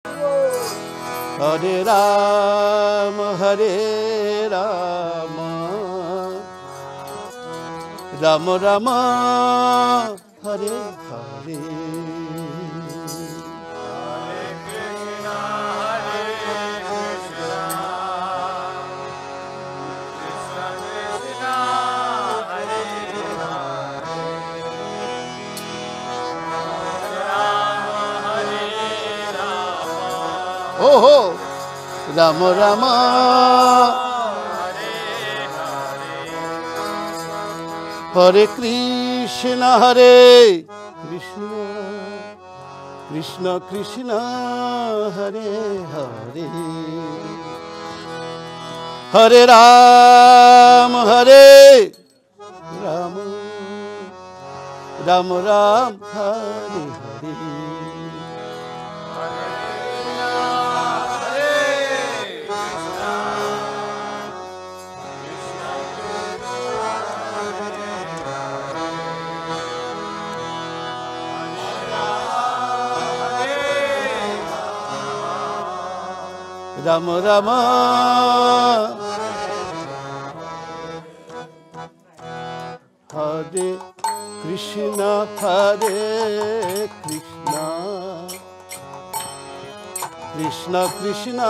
Hare Rama, Hare Rama, Rama Rama, Hare Hare. Oh, oh, Rama Rama, Hare Krishna, Hare Krishna, Krishna Krishna, Hare Hare, Hare Rama, Hare Rama, Rama Rama, Hare Hare. Rama Rama, Hare Krishna, Hare Krishna, Krishna Krishna,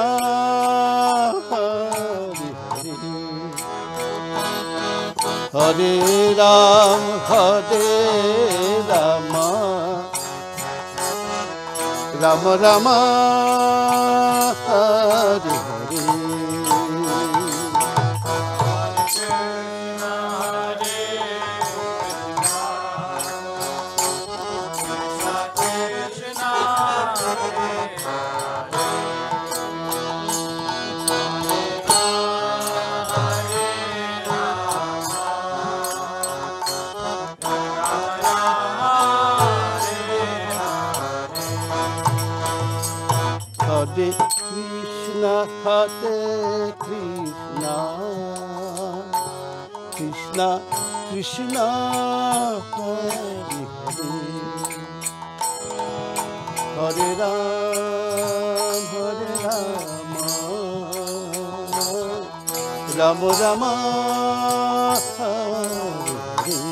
Hare Hare, Hare Rama, Hare Rama, Rama Rama, Hare Hare. Hare Krishna, Hare Krishna, Krishna Krishna, Hare Hare, Hare Rama, Rama Rama, Hare Hare.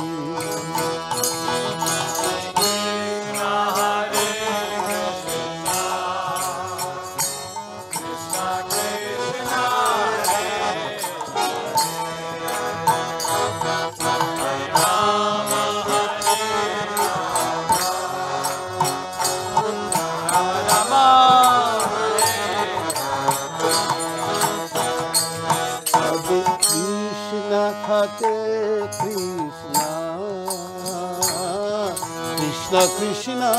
Hare Krishna, Krishna Krishna,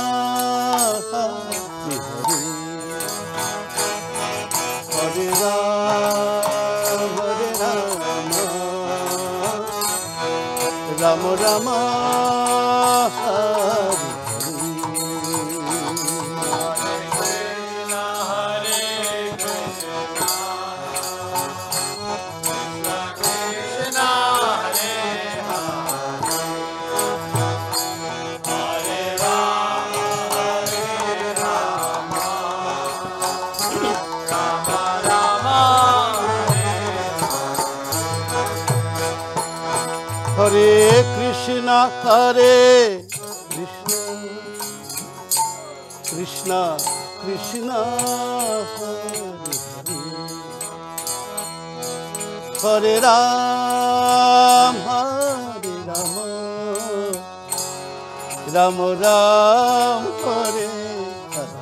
Hare Hare, Hare Rama, Rama Rama, Hare Hare Krishna, Hare Krishna, Krishna Krishna, Hare Hare, Hare Rama, Rama Rama, Hare Hare.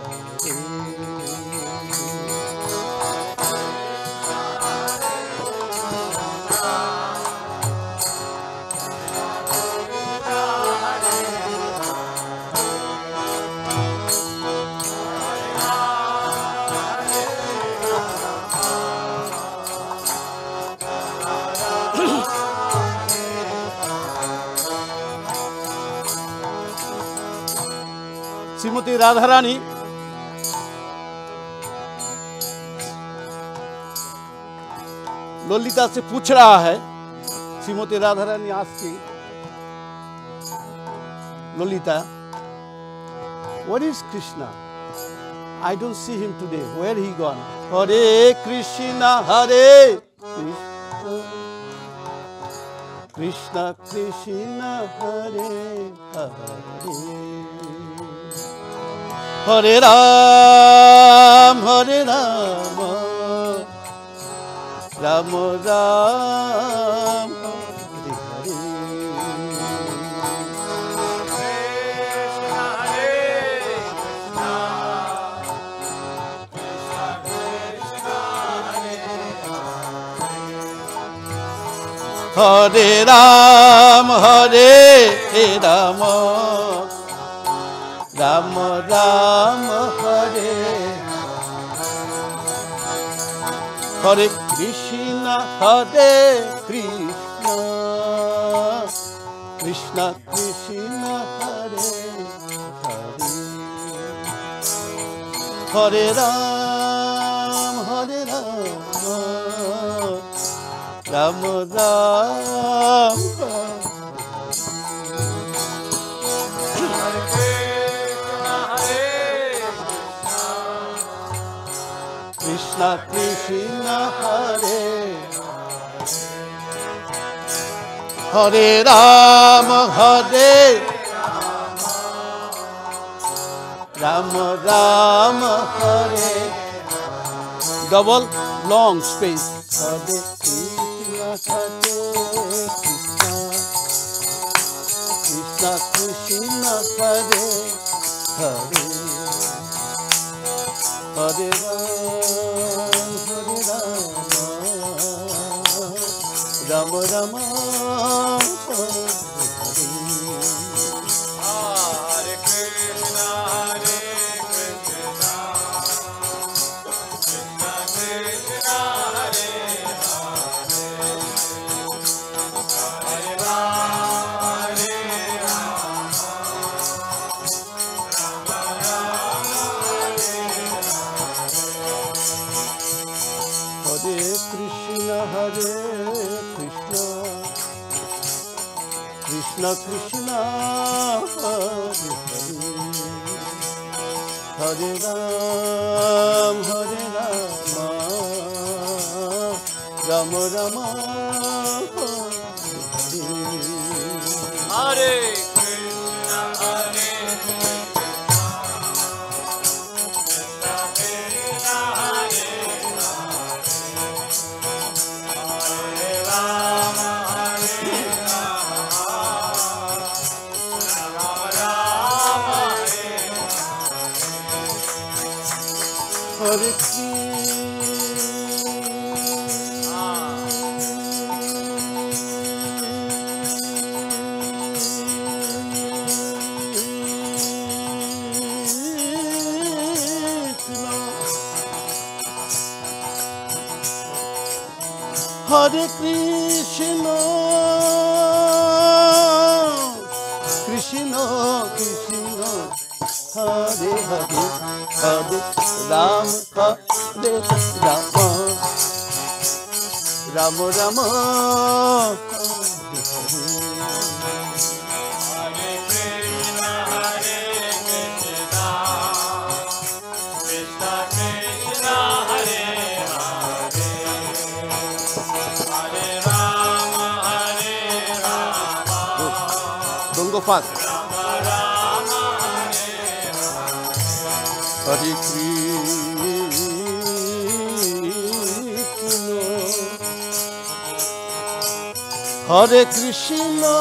Shrimati Radha Rani Lalita से पूछ रहा है, Shrimati Radha Rani asking Lolita, what is Krishna? I don't see him today. Where he gone? Hare Krishna, Hare Krishna, Krishna Krishna, Hare Hare, Hare Ram, Hare Rama, Rama Rama, Hare Hare. Hare Ram, Hare Rama, Rama Rama, Hare Hare Krishna, Hare Krishna, Krishna Krishna, Hare Hare, Hare Ram, Hare Rama, Rama Rama, Krishna Krishna, Hare Hare Rama, Hare Rama Rama, Hare double long space. Hare Krishna, Krishna Hare Hare, Hare Rama, Rama Rama, Hare Krishna, Krishna Krishna, Hare Krishna Krishna, Hare Hare, Hare Ram, Hare Rama, Rama Rama, Hare Krishna, Hare Krishna, Krishna Hare Hare Rama, Hare Hare Krishna, Krishna Krishna, Hare Hare, Hare Ram, Hare Rama, Rama Rama, Hare Krishna, Hare Krishna, Krishna Krishna, Hare Hare, Hare Rama, Hare Rama. Don't go fast. Hare Krishna, Hare Krishna,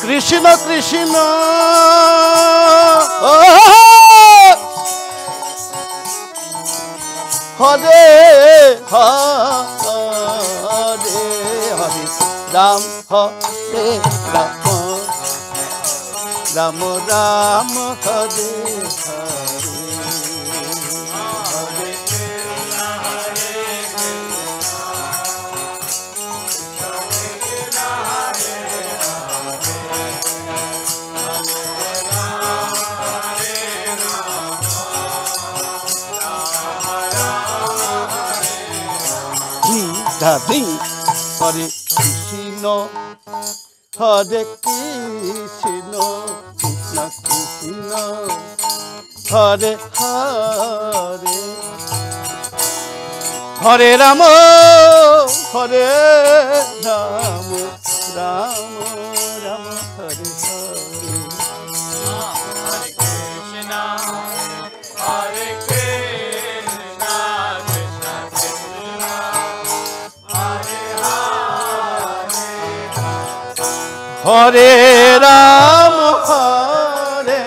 Krishna Krishna, Hare Hare, Hare Ram, Hare Rama, Rama Rama, Hare Hare, Hare Krishna, Hare Krishna, Hare Hare, Hare Rama, Hare Rama, Rama Rama, Hare Hare. Hare Krishna, Hare Krishna, Krishna Krishna, Hare Hare, Hare Rama, Hare Rama, Rama Rama, Hare Hare. Hare Krishna, Hare Krishna, Krishna Krishna, Hare Hare, Hare Rama, Hare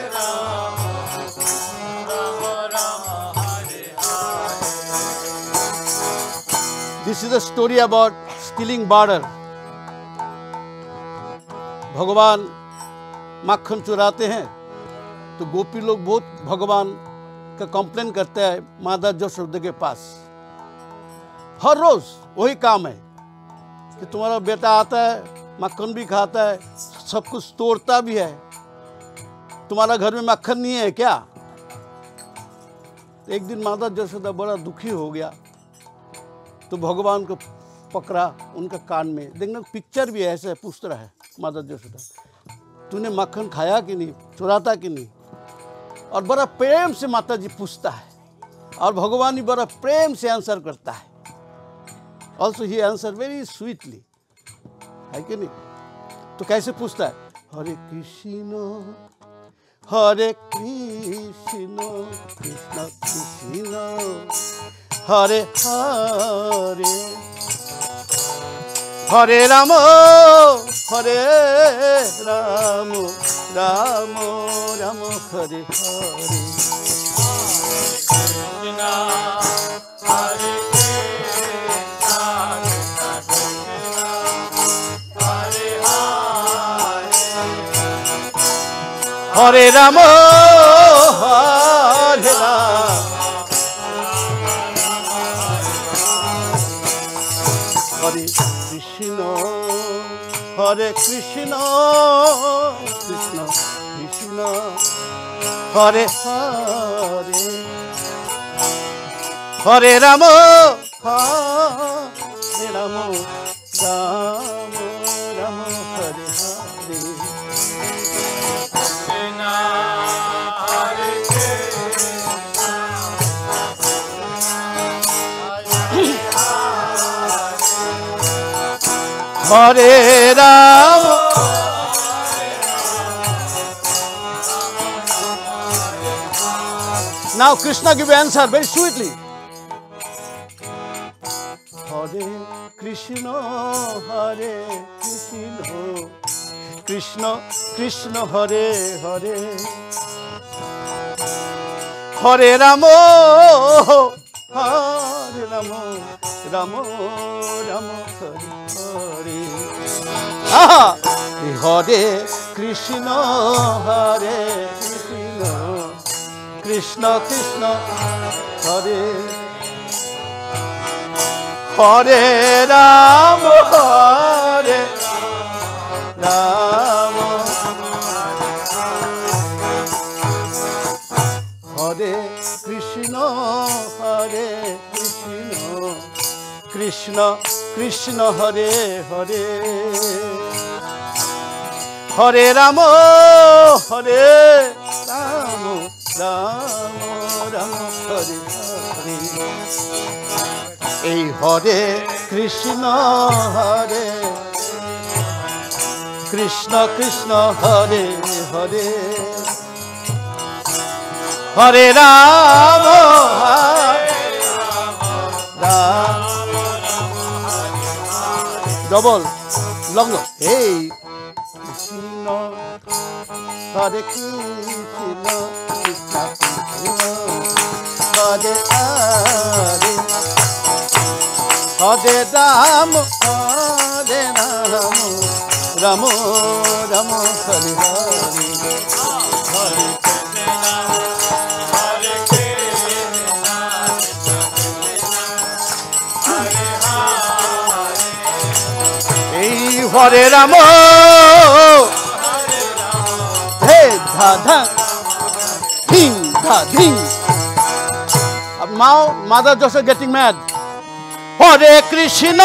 Rama Rama, Hare Hare. This is a story about stealing butter. भगवान माखन चुराते हैं तो गोपी लोग बहुत भगवान का complain करते हैं माता यशोदा के पास। हर रोज वही काम है कि तुम्हारा बेटा आता है, मक्खन भी खाता है, सब कुछ तोड़ता भी है, तुम्हारा घर में मक्खन नहीं है क्या? एक दिन माता यशोदा बड़ा दुखी हो गया तो भगवान को पकड़ा उनका कान में। देखना पिक्चर भी ऐसे पूछ रहा है माता यशोदा, तूने मक्खन खाया कि नहीं, चुराता कि नहीं? और बड़ा प्रेम से माता जी पूछता है और भगवान भी बड़ा प्रेम से आंसर करता है। Also he answer very sweetly, है कि नहीं? तो कैसे पूछता है? हरे कृष्ण हरे कृष्ण कृष्ण कृष्ण हरे हरे, हरे राम हरे Ram, Ram Ram Hare Hare. Krishna, Hare Krishna, Krishna Krishna, Hare Hare, हरे राम हरे राम, हरे कृष्ण हरे कृष्ण कृष्ण कृष्ण हरे हरे, हरे राम हरे Ram, Ram Ram Hare Hare. Krishna, Hare Krishna, हरे Ram. Now Krishna give answer very sweetly. Hare Krishna, Hare Krishna, Krishna Krishna, Hare Hare, Hare Rama, Hare Rama, Rama Rama, Hare Hare. Hare Krishna, Hare Krishna, Krishna Krishna, Hare Hare Rama, Hare Rama, Hare Krishna, Hare Krishna, Krishna Krishna, Hare Hare, Hare Rama, Hare Rama, Rama Rama, Hare Hare. Hey, Hare Krishna, Hare Krishna Krishna, Hare Hare, Hare Rama, Hare Rama, double long. Hey, Krishna, Hare Krishna, Krishna Krishna, Hare Hare, Hare Rama, Hare Rama, Rama Rama, Hare Hare, Hare Hare Rama, hey dha dha, ding dha ding. Now Mother Joshua getting mad. हरे कृष्ण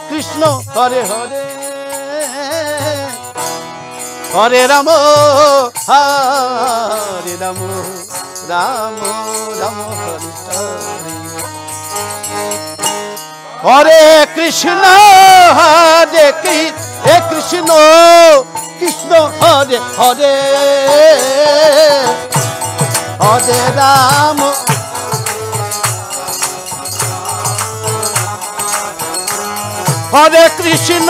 कृष्ण हरे हरे हरे राम राम राम हरे हरे हरे कृष्ण कृष्ण कृष्ण हरे हरे हरे राम हरे कृष्ण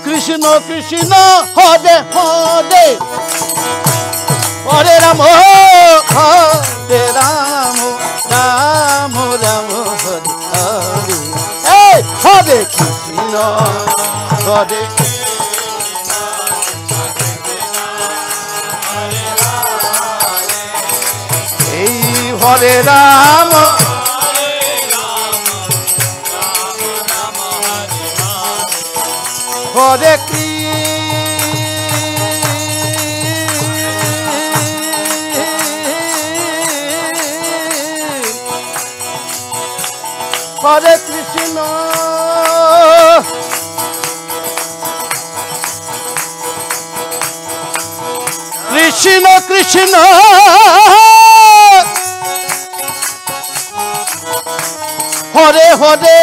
कृष्ण कृष्ण हरे हरे हरे राम राम राम हरे हरे हरे कृष्ण हरे हरे राम हरे हरे कृष्ण कृष्ण कृष्ण हरे हरे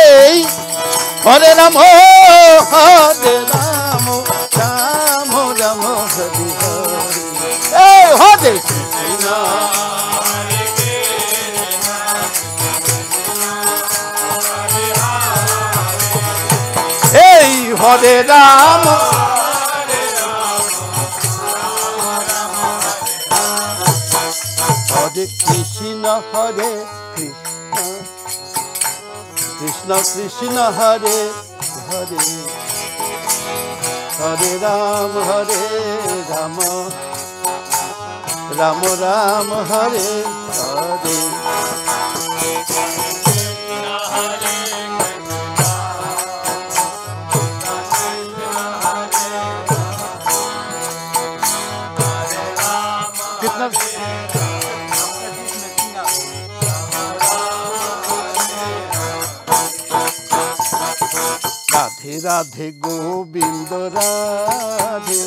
हरे राम राम राम हरे हरे हरे कृष्ण हरे राम हरे कृष्ण हरे कृष्ण कृष्ण हरे हरे हरे राम राम राम हरे हरे कितना राधे राधे गोविंद राधे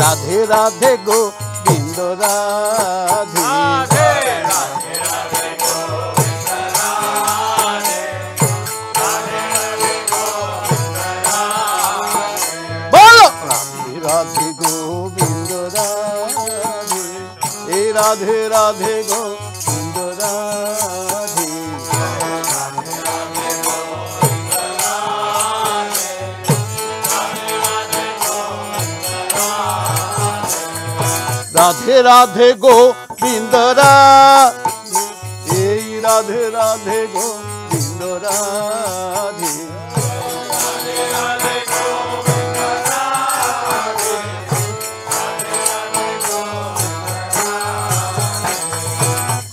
राधे राधे गोविंद राधे बोलो राधे राधे गोविंद राधे राधे राधे गोविंद राधे राधे राधे गोविंद राधे राधे राधे गोविंद राधे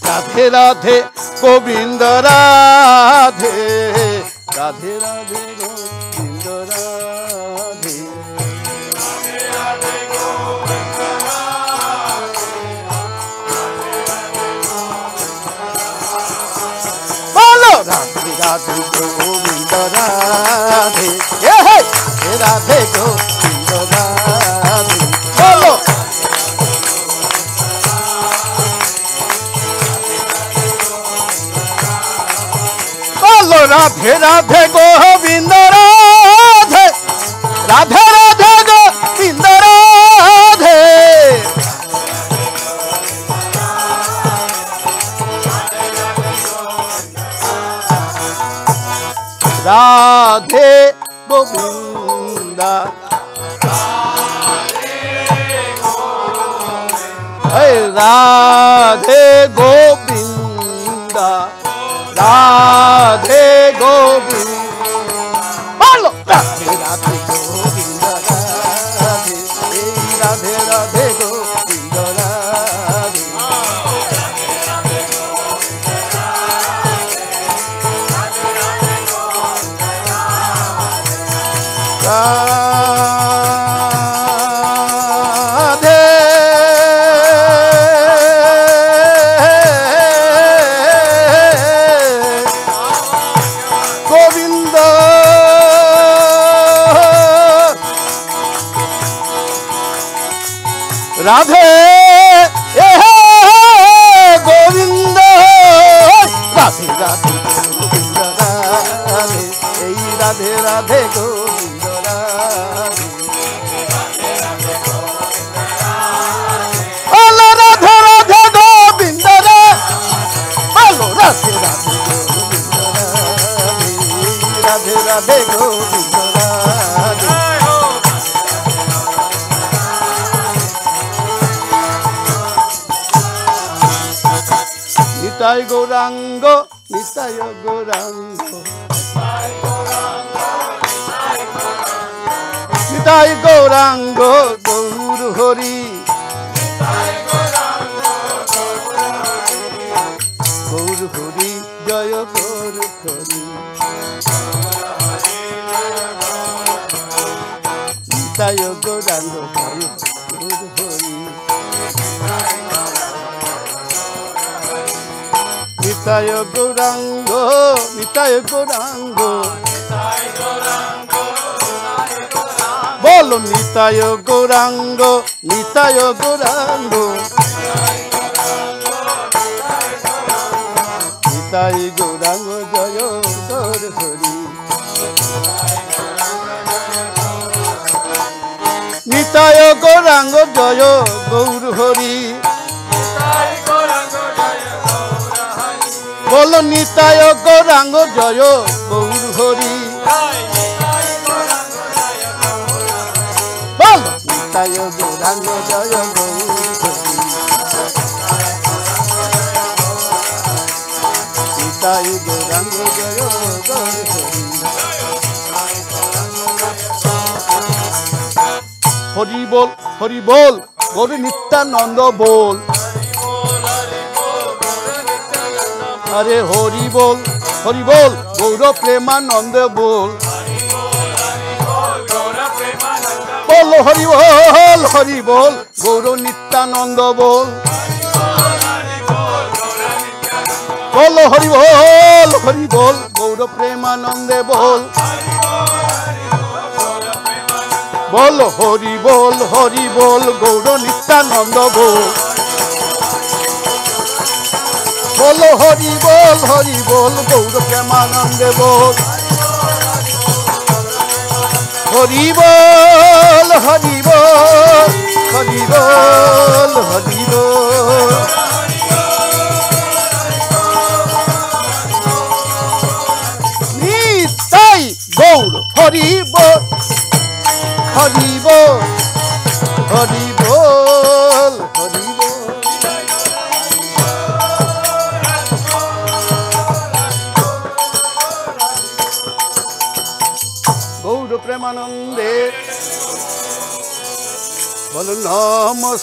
राधे राधे गोविंद राधे राधे राधे गोविंद राधे राधे राधे गोविंद राधे राधे गोविंद राधे बोलो बोलो राधे राधे गोविंद राधे राधे राधे गोविंद राधे राधे गोविंद राधे गोविंद राधे गोविंद बोलो राधे राधे गोविंद राधे राधे राधे गोविंद राधे রাধে এ গোবিন্দ রাধে রাধে গোবিন্দ রাধে এই রাধে রাধে গোবিন্দ রাধে বলো রাধে রাধে গোবিন্দ রে বলো রাধে রাধে গোবিন্দ রাধে রাধে রাধে গোবিন্দ রাধে নিতাই গৌরাঙ্গ নিতাই গৌরাঙ্গ নিতাই গৌরাঙ্গ গৌর হরি গৌর হরি জয় গৌর হরি নিতাই গৌরাঙ্গ জয় গৌর হরি নিতাই গৌরাঙ্গ নিতাই গৌরাঙ্গ বলো নিতাই গৌরাঙ্গ নিতাই গৌরাঙ্গ নিতাই গৌরাঙ্গ জয় গৌর হরি নিতাই গৌরাঙ্গ জয় গৌর হরি বলো নিতাই গৌরাঙ্গ জয় গৌর হরি বলো নিতাই গৌরাঙ্গ জয় গৌর হরি নিতাই গৌরাঙ্গ জয় গৌর হরি হরি বল হরি বল গৌর নিত্যানন্দ বল अरे हरि बोल गौर प्रेमानंद बोल बोलो हरि बोल गौर नित्यानंद बोल बोलो हरि बोल गौर प्रेमानंद बोल बोलो हरि बोल गौर नित्यानंद बोल बोलो हरि बोल गौर प्रेमानंद बोल हरि बोल निताई गौर हरि बोल गौर प्रेमानंदे बोलो नमः।